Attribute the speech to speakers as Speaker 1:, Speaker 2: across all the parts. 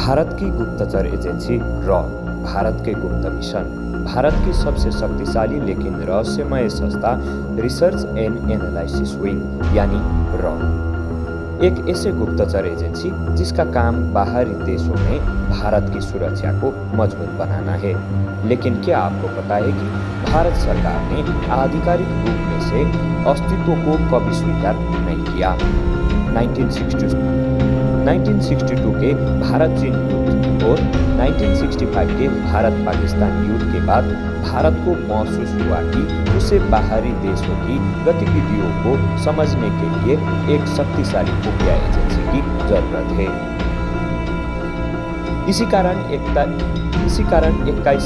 Speaker 1: भारत की गुप्तचर agency raw, Bharat के गुप्त मिशन, भारत की सबसे शक्तिशाली लेकिन रहस्यमय संस्था रिसर्च एंड एनालिसिस विंग यानी रॉ, एक ऐसे गुप्तचर एजेंसी जिसका काम बाहरी देशों में भारत की सुरक्षा को मजबूत बनाना है। लेकिन क्या आपको पता है कि भारत सरकार ने आधिकारिक रूप में से अस्तित्व को कभी स्वीकार नहीं किया। 1962 के भारत चीन युद्ध और 1965 के भारत पाकिस्तान युद्ध के बाद भारत को महसूस हुआ कि उसे बाहरी देशों की गतिविधियों को समझने के लिए एक शक्तिशाली खुफिया एजेंसी की जरूरत है। इसी कारण 21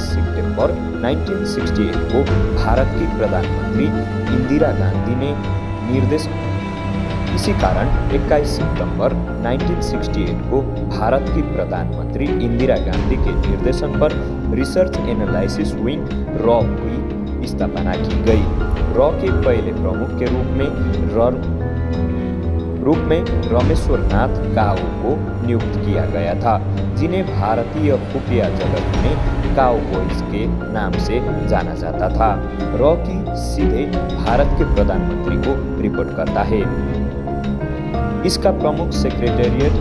Speaker 1: सितंबर 1968 को भारत की प्रधानमंत्री इंदिरा गांधी ने निर्देश इसी कारण 21 सितंबर 1968 को भारत की प्रधानमंत्री इंदिरा गांधी के निर्देशन पर रिसर्च एनालिसिस विंग रॉ की स्थापना की गई। रॉ के पहले प्रमुख के रूप में रामेश्वर नाथ काओ को नियुक्त किया गया था, जिन्हें भारतीय खुफिया जगत में काउबॉयज के नाम से जाना जाता था। रॉ की सीधे भारत के प्रधानमंत्री को रिपोर्ट करता है। इसका प्रमुख secretariat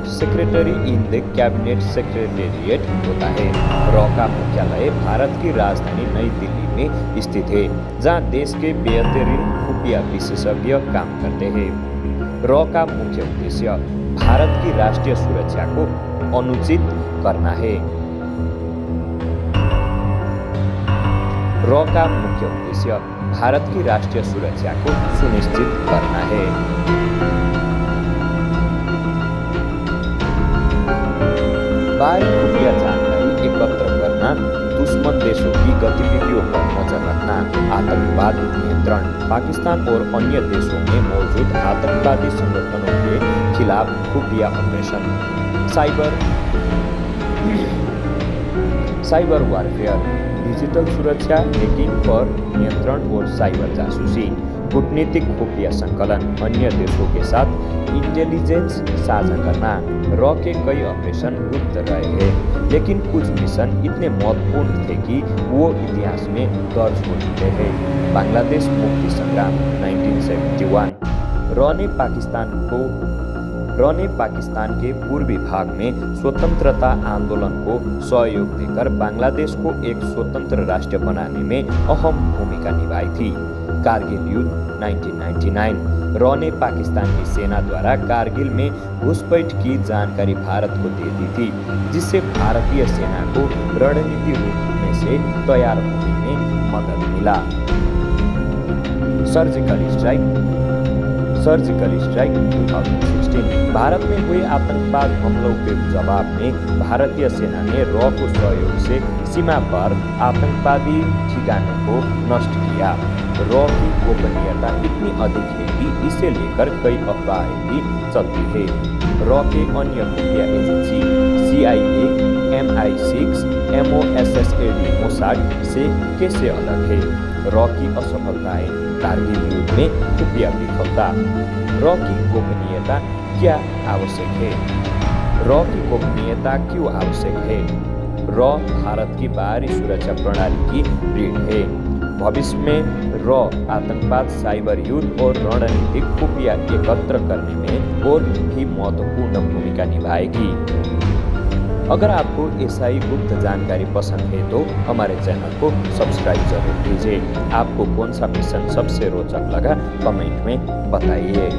Speaker 1: secretary in the cabinet secretariat होता है। रॉ का मुख्यालय भारत की राजधानी नई दिल्ली में स्थित है, जहां देश के बेहतरीन खुफिया विशेषज्ञ काम करते हैं। रॉ का मुख्य उद्देश्य भारत की राष्ट्रीय सुरक्षा को अनुचित करना है। रॉ का मुख्य उद्देश्य भारत की राष्ट्रीय सुरक्षा को सुनिश्चित करना है। बाहरी खुफिया जानकारी एकत्र करना, दुश्मन देशों की गतिविधियों पर नजर रखना, आतंकवाद नियंत्रण, पाकिस्तान और अन्य देशों में मौजूद आतंकवादी संगठनों के खिलाफ खुफिया ऑपरेशन, साइबर वारफेयर, डिजिटल सुरक्षा, हैकिंग पर नियंत्रण और साइबर जासूसी, कूटनीतिक खुफिया संकलन, अन्य देशों के साथ इंटेलिजेंस साझा करना। रॉ के कई ऑपरेशन गुप्त रहे हैं, लेकिन कुछ मिशन इतने महत्वपूर्ण थे कि वो इतिहास में दर्ज हो चुके हैं। बांग्लादेश मुक्ति संग्राम 1971, रॉ ने पाकिस्तान के पूर्वी भाग में स्वतंत्रता आंदोलन को सहयोग देकर बांग्लादेश को एक स्वतंत्र राष्ट्र बनाने में अहम भूमिका निभाई थी। कारगिल युद्ध 1999, रॉ ने पाकिस्तान की सेना द्वारा कारगिल में घुसपैठ की जानकारी भारत को दे दी थी, जिससे भारतीय सेना को रणनीति रूप में से तैयार होने में मदद मिला। सर्जिकल स्ट्राइक 2016, भारत में हुए आतंकवाद हमलों के जवाब में भारतीय सेना ने रॉ को सहयोग से सीमा पर आतंकवादी ठिकानों को नष्ट किया। रॉ की गोपनीयता इतनी अधिक है कि इसे लेकर कई अफवाहें भी चलती है। रॉ के अन्य खुफिया एजेंसी CIA, MI6, MOSSAD मोसाड से कैसे अलग है? रॉ की असफलताएं, कारगिल युद्ध में खुफिया विफलता, रॉ की गोपनीयता क्या आवश्यक है? रॉ की गोपनीयता क्यों आवश्यक है? रॉ भारत की बाहरी सुरक्षा प्रणाली की रीढ़ है। भविष्य में रॉ आतंकवाद, साइबर युद्ध और रणनीतिक खुफिया एकत्र करने में और भी महत्वपूर्ण भूमिका निभाएगी। अगर आपको ऐसा ही गुप्त जानकारी पसंद है तो हमारे चैनल को सब्सक्राइब जरूर कीजिए। आपको कौन सा मिशन सबसे रोचक लगा कमेंट में बताइए।